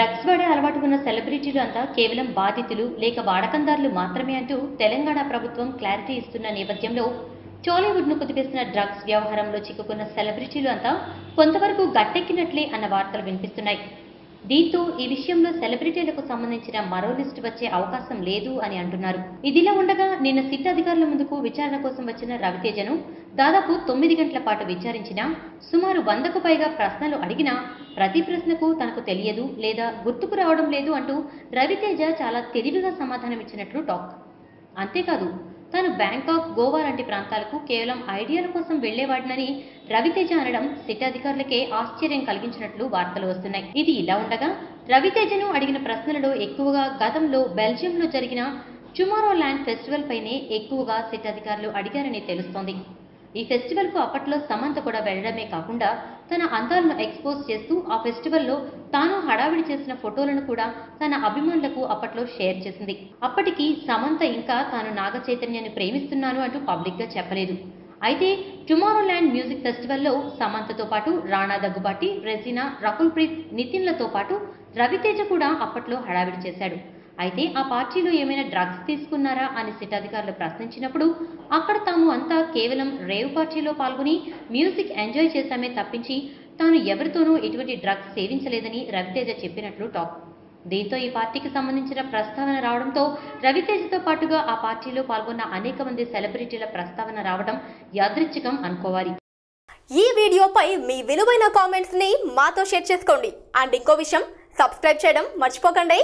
Drugs వాడే అలవాటు ఉన్న సెలబ్రిటీలు అంతా కేవలం బాధితులు లేక వాడకందారులు మాత్రమే అంటూ తెలంగాణ ప్రభుత్వం క్లారిటీ ఇస్తున్న నేపథ్యంలో టాలీవుడ్ను కుదిపేసిన డ్రగ్స్ వ్యవహారంలో చిక్కుకున్న సెలబ్రిటీలు అంతా కొంతవరకు గట్టెక్కినట్లే అన్న వార్తలు వినిపిస్తున్నాయి. దీంతో ఈ విషయంలో సెలబ్రిటీలకు సంబంధించిన మరో లిస్టు వచ్చే అవకాశం లేదు అని అంటున్నారు. ఇదిలా ఉండగా నిన్న సిట్ అధికారుల ముందుకు విచారణ కోసం వచ్చిన రవితేజను దాదాపు 9 గంటల పాటు విచారించినా, సుమారు 100కు పైగా ప్రశ్నలు అడిగినా ప్రతి ప్రశ్నకు తనకు తెలియదు లేదా గుర్తుకు రావడం లేదు అంటూ రవితేజ చాలా తెలివిగా సమాధానమిచ్చినట్లు టాక్. అంతేకాదు తాను బ్యాంకాక్, గోవా లాంటి ప్రాంతాలకు కేవలం ఐడియాల కోసం వెళ్లేవాడినని రవితేజ అనడం సిట్ అధికారులకే ఆశ్చర్యం కలిగించినట్లు వార్తలు వస్తున్నాయి. ఇది ఇలా ఉండగా రవితేజను అడిగిన ప్రశ్నలలో ఎక్కువగా గతంలో బెల్జియంలో జరిగిన టుమారో ల్యాండ్ ఫెస్టివల్ పైనే ఎక్కువగా సిట్ అధికారులు అడిగారని తెలుస్తోంది. ఈ ఫెస్టివల్ కు అప్పట్లో సమంత కూడా వెళ్లడమే కాకుండా తన అందాలను ఎక్స్పోజ్ చేస్తూ ఆ ఫెస్టివల్లో తాను హడావిడి చేసిన ఫోటోలను కూడా తన అభిమానులకు అప్పట్లో షేర్ చేసింది. అప్పటికి సమంత ఇంకా తాను నాగ చైతన్యాన్ని ప్రేమిస్తున్నాను అంటూ పబ్లిక్ గా చెప్పలేదు. అయితే టుమారో ల్యాండ్ మ్యూజిక్ ఫెస్టివల్లో సమంతతో పాటు రాణా దగ్గుబాటి, రెజినా, రకుల్ ప్రీత్, నితిన్లతో పాటు రవితేజ కూడా అప్పట్లో హడావిడి చేశాడు. అయితే ఆ పార్టీలో ఏమైనా డ్రగ్స్ తీసుకున్నారా అని సిట్ అధికారులు ప్రశ్నించినప్పుడు అక్కడ తాము అంతా కేవలం రేవ్ పార్టీలో పాల్గొని మ్యూజిక్ ఎంజాయ్ చేశామే తప్పించి తాను ఎవరితోనూ ఎటువంటి డ్రగ్స్ సేవించలేదని రవితేజ చెప్పినట్లు టాక్. దీంతో ఈ పార్టీకి సంబంధించిన ప్రస్తావన రావడంతో రవితేజతో పాటుగా ఆ పార్టీలో పాల్గొన్న అనేక మంది సెలబ్రిటీల ప్రస్తావన రావడం యాదృచ్ఛికం అనుకోవాలి. ఈ వీడియోపై మీ విలువైన కామెంట్స్ ని మాతో షేర్ చేసుకోండి. అండ్ ఇంకో విషయం, సబ్స్క్రైబ్ చేయడం మర్చిపోకండి.